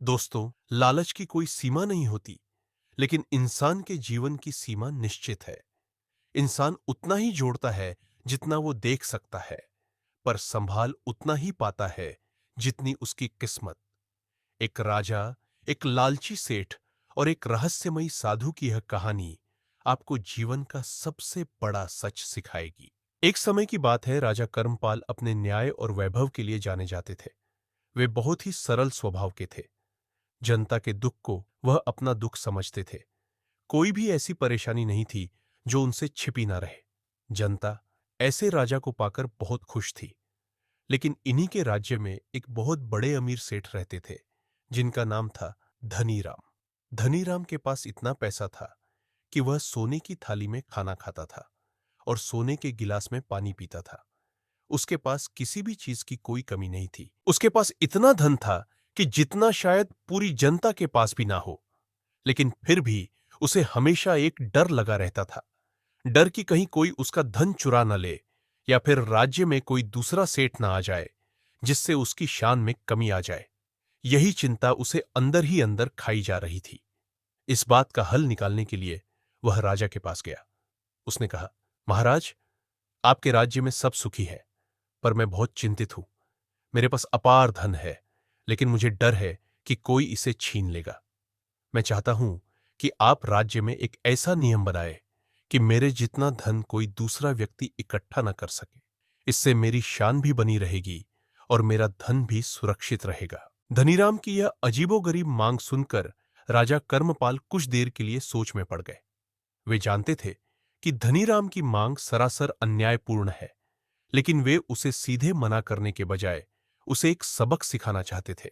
दोस्तों, लालच की कोई सीमा नहीं होती, लेकिन इंसान के जीवन की सीमा निश्चित है। इंसान उतना ही जोड़ता है जितना वो देख सकता है, पर संभाल उतना ही पाता है जितनी उसकी किस्मत। एक राजा, एक लालची सेठ और एक रहस्यमयी साधु की यह कहानी आपको जीवन का सबसे बड़ा सच सिखाएगी। एक समय की बात है, राजा कर्मपाल अपने न्याय और वैभव के लिए जाने जाते थे। वे बहुत ही सरल स्वभाव के थे। जनता के दुख को वह अपना दुख समझते थे। कोई भी ऐसी परेशानी नहीं थी जो उनसे छिपी ना रहे। जनता ऐसे राजा को पाकर बहुत खुश थी। लेकिन इन्हीं के राज्य में एक बहुत बड़े अमीर सेठ रहते थे, जिनका नाम था धनीराम। धनीराम के पास इतना पैसा था कि वह सोने की थाली में खाना खाता था और सोने के गिलास में पानी पीता था। उसके पास किसी भी चीज की कोई कमी नहीं थी। उसके पास इतना धन था कि जितना शायद पूरी जनता के पास भी ना हो। लेकिन फिर भी उसे हमेशा एक डर लगा रहता था। डर कि कहीं कोई उसका धन चुरा न ले, या फिर राज्य में कोई दूसरा सेठ ना आ जाए जिससे उसकी शान में कमी आ जाए। यही चिंता उसे अंदर ही अंदर खाई जा रही थी। इस बात का हल निकालने के लिए वह राजा के पास गया। उसने कहा, महाराज, आपके राज्य में सब सुखी है, पर मैं बहुत चिंतित हूं। मेरे पास अपार धन है, लेकिन मुझे डर है कि कोई इसे छीन लेगा। मैं चाहता हूं कि आप राज्य में एक ऐसा नियम बनाए कि मेरे जितना धन कोई दूसरा व्यक्ति इकट्ठा न कर सके। इससे मेरी शान भी बनी रहेगी और मेरा धन भी सुरक्षित रहेगा। धनीराम की यह अजीबोगरीब मांग सुनकर राजा कर्मपाल कुछ देर के लिए सोच में पड़ गए। वे जानते थे कि धनीराम की मांग सरासर अन्यायपूर्ण है, लेकिन वे उसे सीधे मना करने के बजाय उसे एक सबक सिखाना चाहते थे।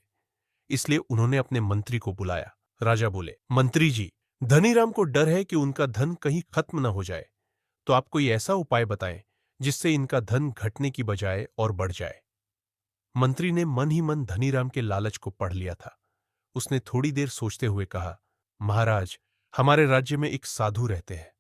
इसलिए उन्होंने अपने मंत्री को बुलाया। राजा बोले, मंत्री जी, धनीराम को डर है कि उनका धन कहीं खत्म न हो जाए, तो आप कोई ऐसा उपाय बताएं जिससे इनका धन घटने की बजाय और बढ़ जाए। मंत्री ने मन ही मन धनीराम के लालच को पढ़ लिया था। उसने थोड़ी देर सोचते हुए कहा, महाराज, हमारे राज्य में एक साधु रहते हैं।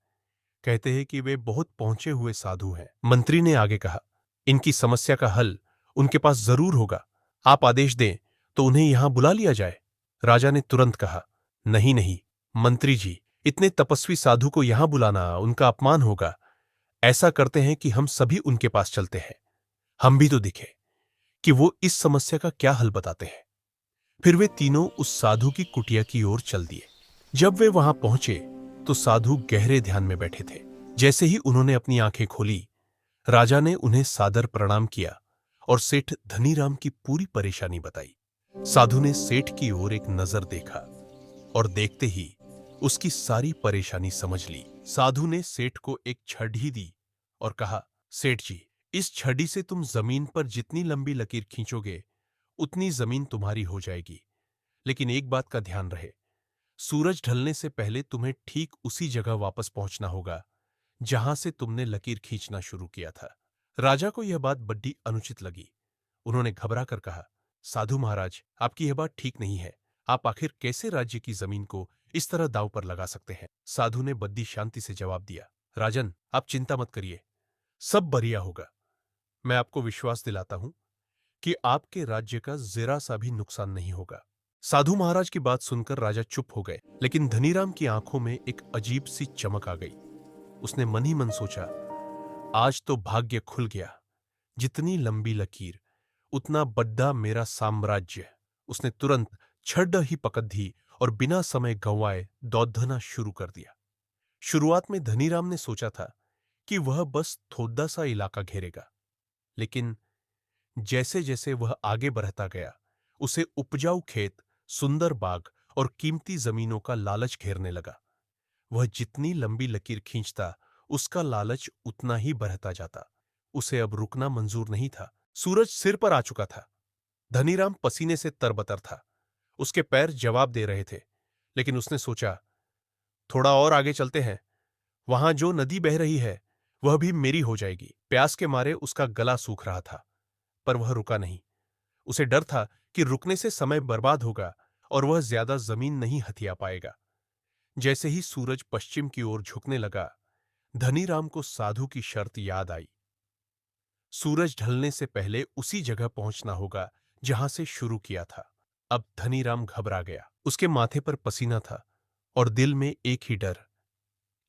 कहते हैं कि वे बहुत पहुंचे हुए साधु हैं। मंत्री ने आगे कहा, इनकी समस्या का हल उनके पास जरूर होगा। आप आदेश दें तो उन्हें यहां बुला लिया जाए। राजा ने तुरंत कहा, नहीं नहीं, मंत्री जी, इतने तपस्वी साधु को यहां बुलाना उनका अपमान होगा। ऐसा करते हैं कि हम सभी उनके पास चलते हैं। हम भी तो दिखे कि वो इस समस्या का क्या हल बताते हैं। फिर वे तीनों उस साधु की कुटिया की ओर चल दिए। जब वे वहां पहुंचे तो साधु गहरे ध्यान में बैठे थे। जैसे ही उन्होंने अपनी आंखें खोली, राजा ने उन्हें सादर प्रणाम किया और सेठ धनीराम की पूरी परेशानी बताई। साधु ने सेठ की ओर एक नजर देखा और देखते ही उसकी सारी परेशानी समझ ली। साधु ने सेठ को एक छड़ी दी और कहा, सेठ जी, इस छड़ी से तुम जमीन पर जितनी लंबी लकीर खींचोगे उतनी जमीन तुम्हारी हो जाएगी। लेकिन एक बात का ध्यान रहे, सूरज ढलने से पहले तुम्हें ठीक उसी जगह वापस पहुंचना होगा जहां से तुमने लकीर खींचना शुरू किया था। राजा को यह बात बड्डी अनुचित लगी। उन्होंने घबरा कर कहा, साधु महाराज, आपकी यह बात ठीक नहीं है। आप आखिर कैसे राज्य की जमीन को इस तरह दांव पर लगा सकते हैं? साधु ने बद्दी शांति से जवाब दिया, राजन, आप चिंता मत करिए, सब बढ़िया होगा। मैं आपको विश्वास दिलाता हूं कि आपके राज्य का जरा सा भी नुकसान नहीं होगा। साधु महाराज की बात सुनकर राजा चुप हो गए, लेकिन धनीराम की आंखों में एक अजीब सी चमक आ गई। उसने मन ही मन सोचा, आज तो भाग्य खुल गया। जितनी लंबी लकीर उतना बड्डा मेरा साम्राज्य। उसने तुरंत छड़ ही पकड़ दी और बिना समय गंवाए दौड़ना शुरू कर दिया। शुरुआत में धनीराम ने सोचा था कि वह बस थोड़ा सा इलाका घेरेगा, लेकिन जैसे जैसे वह आगे बढ़ता गया, उसे उपजाऊ खेत, सुंदर बाग और कीमती जमीनों का लालच घेरने लगा। वह जितनी लंबी लकीर खींचता, उसका लालच उतना ही बढ़ता जाता। उसे अब रुकना मंजूर नहीं था। सूरज सिर पर आ चुका था। धनीराम पसीने से तरबतर था। उसके पैर जवाब दे रहे थे, लेकिन उसने सोचा, थोड़ा और आगे चलते हैं। वहां जो नदी बह रही है वह भी मेरी हो जाएगी। प्यास के मारे उसका गला सूख रहा था, पर वह रुका नहीं। उसे डर था कि रुकने से समय बर्बाद होगा और वह ज्यादा जमीन नहीं हथिया पाएगा। जैसे ही सूरज पश्चिम की ओर झुकने लगा, धनीराम को साधु की शर्त याद आई। सूरज ढलने से पहले उसी जगह पहुंचना होगा जहां से शुरू किया था। अब धनीराम घबरा गया। उसके माथे पर पसीना था और दिल में एक ही डर,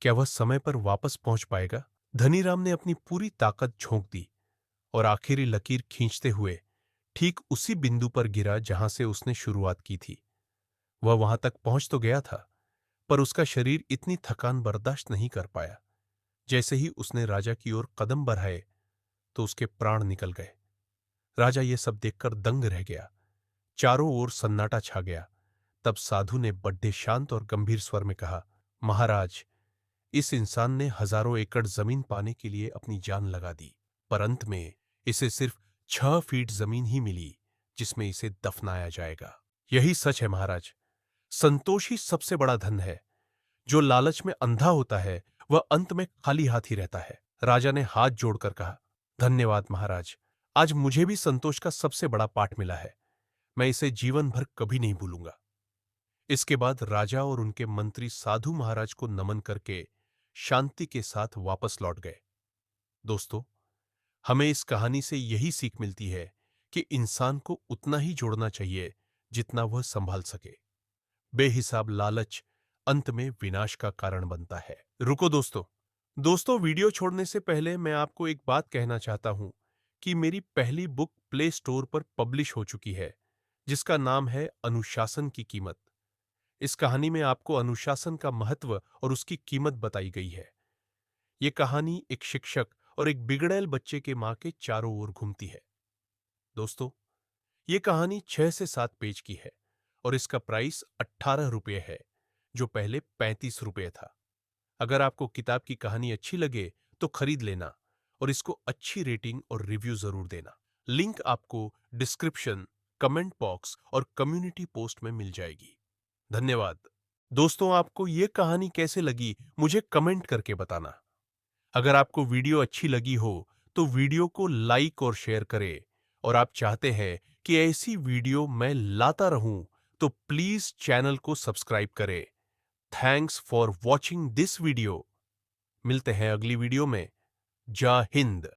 क्या वह समय पर वापस पहुंच पाएगा? धनीराम ने अपनी पूरी ताकत झोंक दी और आखिरी लकीर खींचते हुए ठीक उसी बिंदु पर गिरा जहां से उसने शुरुआत की थी। वह वहां तक पहुंच तो गया था, पर उसका शरीर इतनी थकान बर्दाश्त नहीं कर पाया। जैसे ही उसने राजा की ओर कदम बढ़ाए तो उसके प्राण निकल गए। राजा ये सब देखकर दंग रह गया। चारों ओर सन्नाटा छा गया। तब साधु ने बड़े शांत और गंभीर स्वर में कहा, महाराज, इस इंसान ने हजारों एकड़ जमीन पाने के लिए अपनी जान लगा दी, पर अंत में इसे सिर्फ 6 फीट जमीन ही मिली जिसमें इसे दफनाया जाएगा। यही सच है महाराज। संतोष ही सबसे बड़ा धन है। जो लालच में अंधा होता है वह अंत में खाली हाथ ही रहता है। राजा ने हाथ जोड़कर कहा, धन्यवाद महाराज, आज मुझे भी संतोष का सबसे बड़ा पाठ मिला है। मैं इसे जीवन भर कभी नहीं भूलूंगा। इसके बाद राजा और उनके मंत्री साधु महाराज को नमन करके शांति के साथ वापस लौट गए। दोस्तों, हमें इस कहानी से यही सीख मिलती है कि इंसान को उतना ही जोड़ना चाहिए जितना वह संभाल सके। बेहिसाब लालच अंत में विनाश का कारण बनता है। रुको दोस्तों, वीडियो छोड़ने से पहले मैं आपको एक बात कहना चाहता हूं कि मेरी पहली बुक प्ले स्टोर पर पब्लिश हो चुकी है, जिसका नाम है अनुशासन की कीमत। इस कहानी में आपको अनुशासन का महत्व और उसकी कीमत बताई गई है। ये कहानी एक शिक्षक और एक बिगड़ैल बच्चे के मां के चारों ओर घूमती है। दोस्तों, ये कहानी 6 से 7 पेज की है और इसका प्राइस 18 रुपये है, जो पहले 35 रुपये था। अगर आपको किताब की कहानी अच्छी लगे तो खरीद लेना और इसको अच्छी रेटिंग और रिव्यू जरूर देना। लिंक आपको डिस्क्रिप्शन, कमेंट बॉक्स और कम्युनिटी पोस्ट में मिल जाएगी। धन्यवाद। दोस्तों, आपको ये कहानी कैसे लगी मुझे कमेंट करके बताना। अगर आपको वीडियो अच्छी लगी हो तो वीडियो को लाइक और शेयर करें, और आप चाहते हैं कि ऐसी वीडियो मैं लाता रहूं तो प्लीज चैनल को सब्सक्राइब करें। Thanks for watching this video. मिलते हैं अगली वीडियो में। जय हिंद।